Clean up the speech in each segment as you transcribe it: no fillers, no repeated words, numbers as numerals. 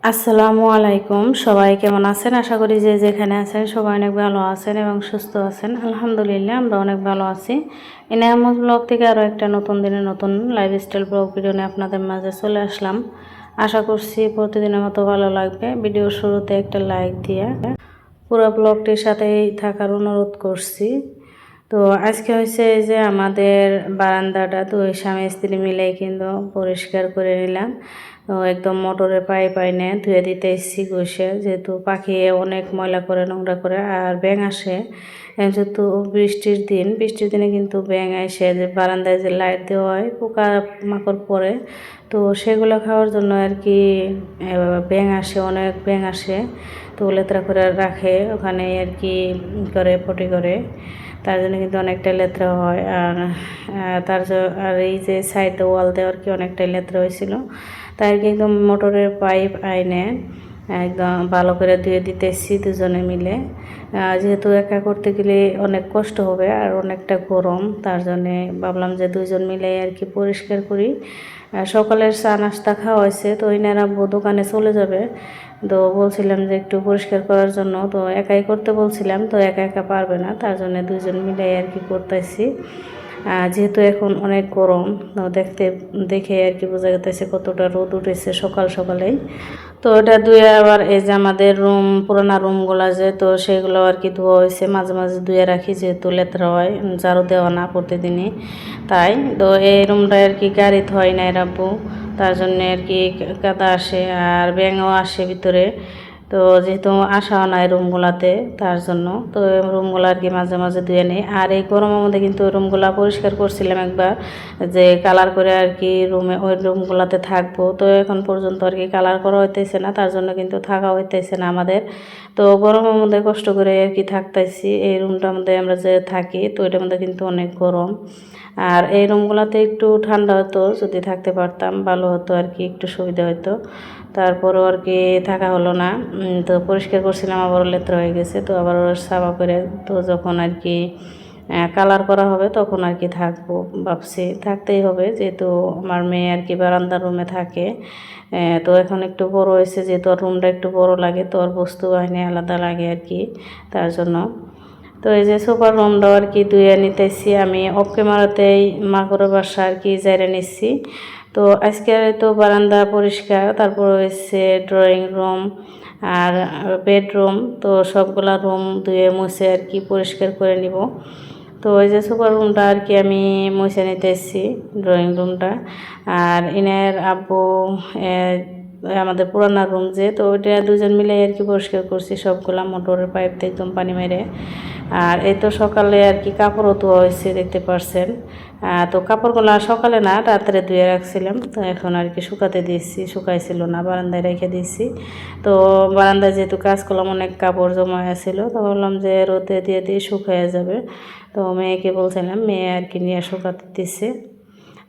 আসসালামু আলাইকুম। সবাই কেমন আছেন? আশা করি যে যেখানে আছেন সবাই অনেক ভালো আছেন এবং সুস্থ আছেন। আলহামদুলিল্লাহ আমরা অনেক ভালো আছি। এনায়ামত ব্লগ থেকে আরও একটা নতুন দিনে নতুন লাইফস্টাইল ব্লগ ভিডিও নিয়ে আপনাদের মাঝে চলে আসলাম। আশা করছি প্রতিদিনের মতো ভালো লাগবে। ভিডিওর শুরুতে একটা লাইক দিয়ে পুরো ব্লগটির সাথেই থাকার অনুরোধ করছি। তো আজকে হয়েছে যে আমাদের বারান্দাটা দুই স্বামী স্ত্রী মিলেই কিন্তু পরিষ্কার করে নিলাম। তো একদম মোটরের পাইপ আইনে ধুয়ে দিতে এসেছি ঘষে, যেহেতু পাখি অনেক ময়লা করে নোংরা করে আর ব্যাঙ আসে। যেহেতু বৃষ্টির দিনে কিন্তু ব্যাঙ আসে, যে বারান্দায় যে লাইট দেওয়া হয় পোকা মাকড় পড়ে, তো সেগুলো খাওয়ার জন্য আর কি ব্যাঙ আসে, অনেক ব্যাঙ আসে। তো লেত্রা করে রাখে ওখানে আর কি করে পটি করে, তার জন্য কিন্তু অনেকটাই লেত্রা হয়। আর এই যে সাইডে ওয়াল দেওয়ার কি অনেকটাই লেত্রা হয়েছিল, তাই আর কি একদম মোটরের পাইপ আইনে একদম ভালো করে ধুয়ে দিতেছি দুজনে মিলে। যেহেতু একা করতে গেলে অনেক কষ্ট হবে আর অনেকটা গরম, তার জন্যে ভাবলাম যে দুইজন মিলে আর কি পরিষ্কার করি। সকালের চা নাস্তা খাওয়া হয়েছে, তো ইনারা দোকানে চলে যাবে। তো বলছিলাম যে একটু পরিষ্কার করার জন্য, তো একাই করতে বলছিলাম, তো একা একা পারবে না, তার জন্য দুইজন মিলে আর কি করতেছি। যেহেতু এখন অনেক গরম, তো দেখে আর কি বোঝা যাচ্ছে কতটা রোদ উঠেছে সকাল সকালেই। তো ওটা ধুয়ে আবার এই যে আমাদের পুরোনো রুমগুলো যে, তো সেগুলো আর কি ধোয়া হয়েছে, মাঝে মাঝে ধুয়ে রাখি যেহেতু লেত্রা হয়, ঝাড়ু দেওয়া না প্রতিদিনই। তাই তো এই রুমটা আর কি গাড়ি ধোয় নাই রাখবো, তার জন্য আর কি কাদা আসে আর ব্যাঙও আসে ভিতরে। তো যেহেতু আসাও নাই রুমগুলাতে, তার জন্য তো রুমগুলো আর কি মাঝে মাঝে ধুয়ে নেই। আর এই গরমের মধ্যে কিন্তু ওই রুমগুলা পরিষ্কার করছিলাম একবার, যে কালার করে আর কি ওই রুমগুলাতে থাকবো। তো এখন পর্যন্ত আর কি কালার করা হইতেছে না, তার জন্য কিন্তু থাকা হইতেছে না আমাদের। তো গরমের মধ্যে কষ্ট করে আর কি থাকতেছি। এই রুমটার মধ্যে আমরা যে থাকি, তো এটার মধ্যে কিন্তু অনেক গরম। আর এই রুমগুলোতে একটু ঠান্ডা হতো, যদি থাকতে পারতাম ভালো হতো আর কি, একটু সুবিধা হতো। তারপরও আর কি থাকা হলো না। তো পরিষ্কার করছিলাম, আবারও লেত্রা হয়ে গেছে, তো আবার সাফা করে তো যখন আর কি কালার করা হবে তখন আর কি থাকবো ভাবছি। থাকতেই হবে, যেহেতু আমার মেয়ে আর কি বারান্দার রুমে থাকে। তো এখন একটু বড় হয়েছে, যেহেতু ওর রুমটা একটু বড় লাগে, তো ওর বস্তু বাহিনী আলাদা লাগে আর কি, তার জন্য। তো এই যে সুপার রুমটাও আর কি ধুয়ে নিতেছি আমি অফ ক্যামেরাতেই মাগুরের বাসা আর কি জায়গা নিচ্ছি। তো আজকে তো বারান্দা পরিষ্কার, তারপর হচ্ছে ড্রয়িং রুম আর বেডরুম, তো সবগুলা রুম ধুয়ে মুছে আর কি পরিষ্কার করে নিব। তো ওই যে সুপার রুমটা আর কি আমি মুছে নিতে এসেছি, ড্রয়িং রুমটা। আর ইনার আব্বু আমাদের পুরানা রুম যে, তো ওইটা দুজন মিলে আর কি পরিষ্কার করছি সবগুলা মোটরের পাইপ দিয়ে একদম পানি মেরে। আর এই তো সকালে আর কি কাপড়ও ধোয়া হয়েছে, দেখতে পারছেন। তো কাপড়গুলো সকালে না রাত্রে ধুয়ে রাখছিলাম, তো এখন আর কি শুকাতে দিয়েছি, শুকাইছিল না, বারান্দায় রেখে দিয়েছি। তো বারান্দায় যেহেতু কাজ করলাম, অনেক কাপড় জমা ছিল, তো ভাবলাম যে রোদে দিয়ে দিয়ে শুকিয়ে যাবে। তো মেয়েকে বলছিলাম, মেয়ে আর কি নিয়ে শুকাতে দিচ্ছে।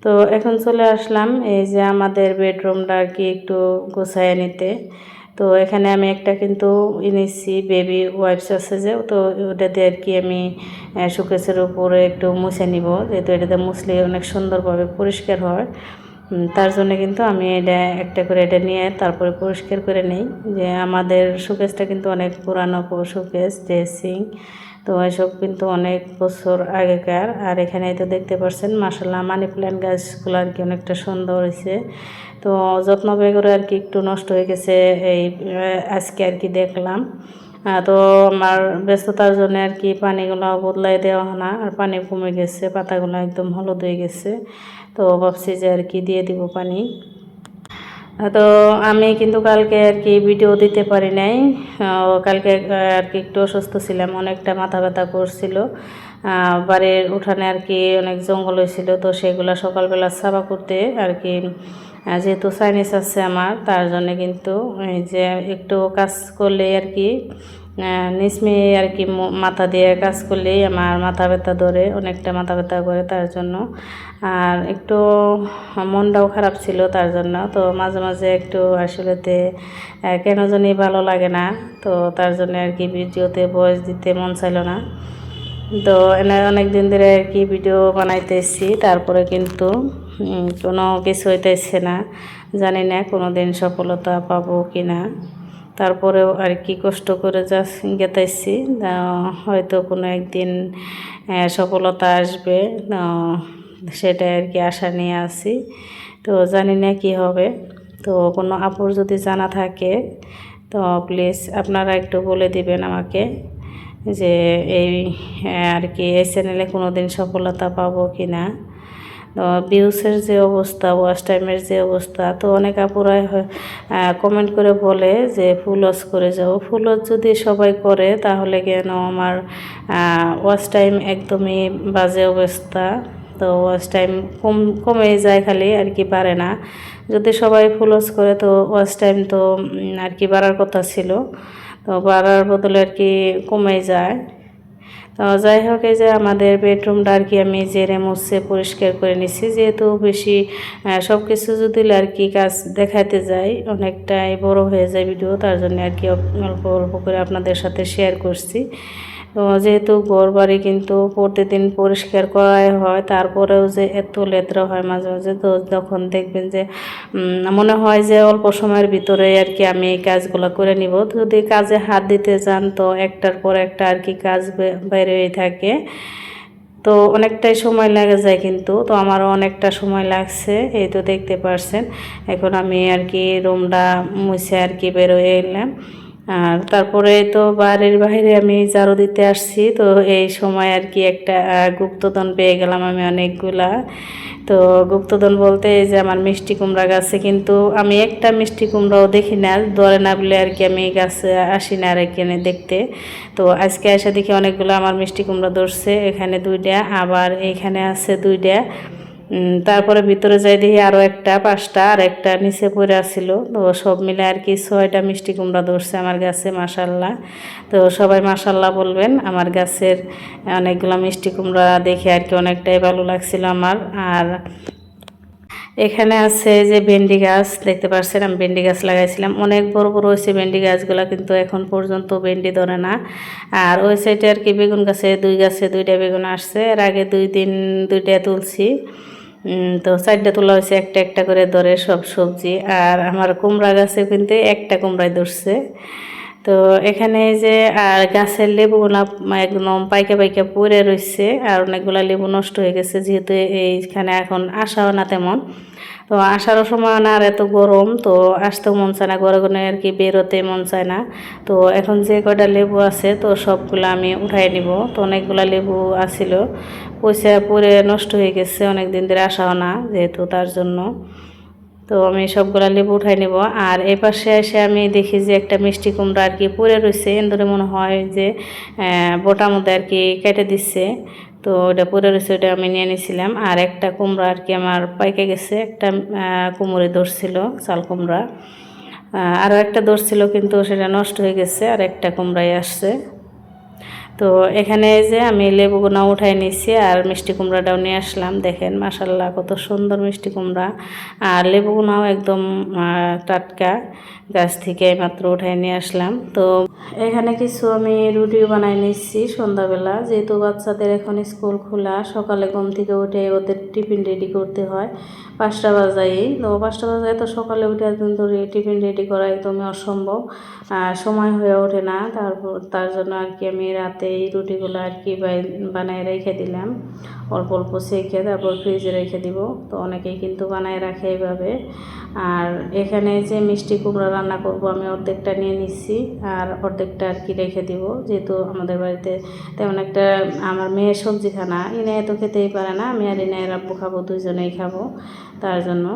তো এখন চলে আসলাম এই যে আমাদের বেডরুমটা আর কি একটু গোছায় নিতে। তো এখানে আমি একটা কিন্তু এনেছি বেবি ওয়াইপস আছে যে, তো ওটাতে আর কি আমি শোকেসের উপরে একটু মুছে নিব, যেহেতু এটাতে মুছলে অনেক সুন্দরভাবে পরিষ্কার হয়। তার জন্য কিন্তু আমি এটা একটা করে এটা নিয়ে তারপরে পরিষ্কার করে নিই। যে আমাদের শোকেসটা কিন্তু অনেক পুরানো শোকেস, ড্রেসিং, তো এসব কিন্তু অনেক বছর আগেকার। আর এখানে তো দেখতে পাচ্ছেন মাশাআল্লাহ মানি প্ল্যান্ট গাছগুলো আর কি অনেকটা সুন্দর হয়েছে। তো যত্ন করে আর কি একটু নষ্ট হয়ে গেছে এই আজকে আর কি দেখলাম। তো আমার ব্যস্ততার জন্য আর কি পানিগুলো বদলাই দেওয়া হয় না, আর পানি কমে গেছে, পাতাগুলো একদম হলুদ হয়ে গেছে। তো ভাবছি যে আর কি দিয়ে দিব পানি। তো আমি কিন্তু কালকে আর কি ভিডিও দিতে পারি নাই। কালকে আর কি একটু অসুস্থ ছিলাম, অনেকটা মাথা ব্যথা করছিল। বাড়ির উঠানে আর কি অনেক জঙ্গল হয়েছিল, তো সেগুলো সকালবেলা সাফা করতে আর কি, যেহেতু সাইনাস আছে আমার, তার জন্য কিন্তু এই যে একটু কাজ করলে আর কি নিসমিয়ে আর কি মাথা দিয়ে কাজ করলেই আমার মাথা ব্যথা ধরে, অনেকটা মাথা ব্যথা করে, তার জন্য। আর একটু মনটাও খারাপ ছিল, তার জন্য। তো মাঝে মাঝে একটু আসলেতে কেন জানি ভালো লাগে না, তো তার জন্য আর কি ভিডিওতে ভয়েস দিতে মন চাইল না। তো এনে অনেক দিন ধরে আর কি ভিডিও বানাইতেছি, তারপরে কিন্তু কোনো কিছু হইতেছে না। জানি না কোনো দিন সফলতা পাবো কি না। তারপরেও আর কি কষ্ট করে যা গেতেছি, হয়তো কোনো একদিন সফলতা আসবে, সেটাই আর কি আশা নিয়ে আছি। তো জানি না কি হবে। তো কোনো আপুর যদি জানা থাকে তো প্লিজ আপনারা একটু বলে দিবেন আমাকে যে এই আর কি এই চ্যানেলে কোনো দিন সফলতা পাবো কি না। তো ভিউসের যে অবস্থা, ওয়াচ টাইমের যে অবস্থা, তো অনেক আপুরাই কমেন্ট করে বলে যে ফুল ওয়াচ করে যাও। ফুল ওয়াচ যদি সবাই করে তাহলে কেন আমার ওয়াচ টাইম একদমই বাজে অবস্থা। তো ওয়াচ টাইম কমে যায় খালি আর কি, বাড়ে না। যদি সবাই ফুল ওয়াচ করে তো ওয়াচ টাইম তো আর কি বাড়ার কথা ছিল, তো বাড়ার বদলে আর কি কমে যায়। তো যাই হোক, এই যে আমাদের বেডরুমটা আর কি আমি জেরে মুছে পরিষ্কার করে নিছি, যেহেতু বেশি সব কিছু যদি আর কি কাজ দেখাতে যাই অনেকটাই বড় হয়ে যায় ভিডিও, তার জন্য আর কি অল্প অল্প করে আপনাদের সাথে শেয়ার করছি। তো যেহেতু ঘর বাড়ি কিন্তু প্রতিদিন পরিষ্কার করাই হয়, তারপরেও যে এত লেত্রা হয় মাঝে মাঝে, তো যখন দেখবেন যে মনে হয় যে অল্প সময়ের ভিতরে আর কি আমি এই কাজগুলো করে নিব, যদি কাজে হাত দিতে যান তো একটার পর একটা আর কি কাজ বেরোই থাকে, তো অনেকটাই সময় লেগে যায় কিন্তু। তো আমারও অনেকটা সময় লাগছে, এই তো দেখতে পারছেন। এখন আমি আর কি রুমটা মুছে আর কি বেরোয় এলাম। আর তারপরে তো বাড়ির বাইরে আমি ঝাড়ু দিতে আসছি, তো এই সময় আর কি একটা গুপ্তধন পেয়ে গেলাম আমি অনেকগুলা। তো গুপ্তধন বলতে এই যে আমার মিষ্টি কুমড়া গাছে কিন্তু আমি একটা মিষ্টি কুমড়াও দেখি না, ধরে না বলে আর কি আমি গাছে আসি না আর এখানে দেখতে। তো আজকে এসে দেখি অনেকগুলো আমার মিষ্টি কুমড়া ধরছে, এখানে 2টা, আবার এখানে আছে 2টা। তারপরে ভিতরে যাই দেখি আরও একটা 5টা, আর একটা নিচে পড়ে আসছিল। তো সব মিলে আর কি 6টা মিষ্টি কুমড়া ধরছে আমার গাছে, মাশাল্লাহ। তো সবাই মাশাল্লাহ বলবেন। আমার গাছের অনেকগুলো মিষ্টি কুমড়া দেখে আর কি অনেকটাই ভালো লাগছিল আমার। আর এখানে আছে যে ভেন্ডি গাছ দেখতে পাচ্ছেন, আমি ভেন্ডি গাছ লাগাইছিলাম, অনেক বড় বড় হয়েছে ভেন্ডি গাছগুলো, কিন্তু এখন পর্যন্ত ভেন্ডি ধরে না। আর ওই সাইডে আর কি বেগুন গাছে 2টা বেগুন আসছে, এর আগে 2 দিন 2টা তুলছি। তো 4টা তোলা হয়েছে, একটা একটা করে ধরে সব সবজি। আর আমার কুমড়া গাছে কিন্তু একটা কুমড়াই ধরছে। তো এখানে যে আর গাছের লেবুগুলা একদম পাইকা পাইকা পড়ে রয়েছে, আর অনেকগুলা লেবু নষ্ট হয়ে গেছে, যেহেতু এইখানে এখন আসাও না তেমন। তো আসারও সময় না, আর এত গরম, তো আসতেও মন চায় না, ঘরে ঘরে আর কি বেরোতে মন চায় না। তো এখন যে কয়টা লেবু আছে তো সবগুলো আমি উঠাই নিব। তো অনেকগুলা লেবু আসিল, পয়সা পরে নষ্ট হয়ে গেছে, অনেক দিন ধরে আসাও না যেহেতু, তার জন্য। তো আমি সবগুলা লেবু উঠাই নেব। আর এই পাশে এসে আমি দেখি যে একটা মিষ্টি কুমড়া আর কি পড়ে রয়েছে, এন্দরে মনে হয় যে বোটার মধ্যে আর কি কেটে দিচ্ছে। তো ওটা পড়ে রয়েছে, ওটা আমি নিয়ে নিয়েছিলাম। আর একটা কুমড়া আর কি আমার পাইকে গেছে, একটা কুমড়ে ধরছিল, চাল কুমড়া। আরও একটা ধরছিল কিন্তু সেটা নষ্ট হয়ে গেছে, আর একটা কুমড়াই আসছে। তো এখানে যে আমি লেবুগুনা উঠাই নিয়েছি, আর মিষ্টি কুমড়াটাও নিয়ে আসলাম। দেখেন মাশাল্লাহ কত সুন্দর মিষ্টি কুমড়া, আর লেবুগুনাও একদম টাটকা, গাছ থেকে মাত্র উঠাই নিয়ে আসলাম। তো এখানে কিছু আমি রুটি বানাই নিচ্ছি সন্ধ্যাবেলা, যেহেতু বাচ্চাদের এখন স্কুল খোলা, সকালে ঘুম থেকে উঠে ওদের টিফিন রেডি করতে হয় 5টা বাজাই। তো 5টা বাজায় তো সকালে উঠে কিন্তু টিফিন রেডি করা একদমই অসম্ভব, সময় হয়ে ওঠে না। তার জন্য আর কি আমি রাতে এই রুটিগুলো আর কি বানায় রেখে দিলাম, অল্প অল্প সেঁকে তারপর ফ্রিজে রেখে দিব। তো অনেকেই কিন্তু বানায় রাখে এইভাবে। আর এখানে যে মিষ্টি কুমড়া রান্না করব আমি অর্ধেকটা নিয়ে নিচ্ছি, আর অর্ধেকটা আর কি রেখে দিব, যেহেতু আমাদের বাড়িতে তেমন একটা আমার মেয়ের সবজি খানা এনে এত খেতেই পারে না, আমি আর এনে রাব্বু খাবো, 2জনেই খাবো, তার জন্য।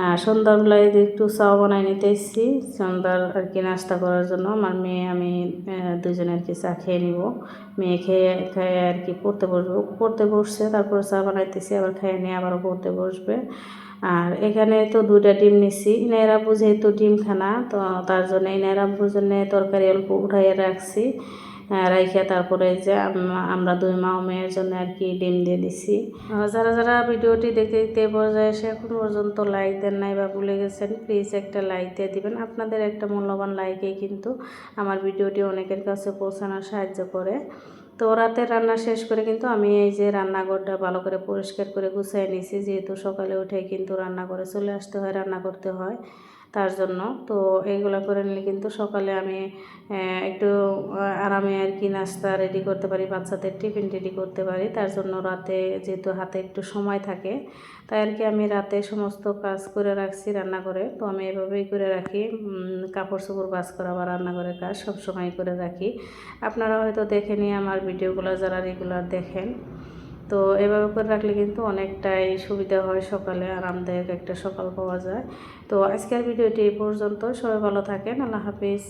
আর সন্ধ্যাবেলায় একটু চাও বানাই নিতে এসেছি সন্ধ্যার আর কি নাস্তা করার জন্য। আমার মেয়ে আমি 2জনে আর কি চা খেয়ে নিব। মেয়ে খেয়ে আর কি পড়তে বসছে, তারপর চা বানাইতেছি, আবার খেয়ে নিয়ে আবারও পড়তে বসবে। আর এখানে তো 2টা ডিম নিছি, ইনারা যেহেতু ডিম খানা, তো তার জন্য ইনারা জন্য তরকারি অল্প উঠাইয়ে রাখছি, রাইখা তারপরে যে আমরা 2 মা ও মেয়ের জন্য আর কি ডিম দিয়ে দিছি। যারা যারা ভিডিওটি দেখতে দেখতে পর্যায়ে এসে এখন পর্যন্ত লাইক দেন নাই বা ভুলে গেছেন, প্লিজ একটা লাইক দিয়ে দিবেন। আপনাদের একটা মূল্যবান লাইকেই কিন্তু আমার ভিডিওটি অনেকের কাছে পৌঁছানোর সাহায্য করে। তো রাতের রান্না শেষ করে কিন্তু আমি এই যে রান্নাঘরটা ভালো করে পরিষ্কার করে গুছিয়ে নিয়েছি, যেহেতু সকালে উঠে কিন্তু রান্নাঘরে চলে আসতে হয়, রান্না করতে হয় তার জন্য। তো এইগুলো করে নিলে কিন্তু সকালে আমি একটু আরামে আর কি নাস্তা রেডি করতে পারি, বাচ্চাদের টিফিন রেডি করতে পারি। তার জন্য রাতে যেহেতু হাতে একটু সময় থাকে, তাই আর কি আমি রাতে সমস্ত কাজ করে রাখছি রান্নাঘরে। তো আমি এভাবেই করে রাখি, কাপড় চোপড় ভাঁজ করা বা রান্নাঘরের কাজ সবসময় করে রাখি। আপনারা হয়তো দেখে নিয়ে আমার ভিডিওগুলো যারা রেগুলার দেখেন, তো এভাবে করে রাখলে কিন্তু অনেকটাই সুবিধা হয়, সকালে আরামদায়ক একটা সকাল পাওয়া যায়। তো আজকের ভিডিওটি এই পর্যন্ত, সবাই ভালো থাকেন, আল্লাহ হাফিজ।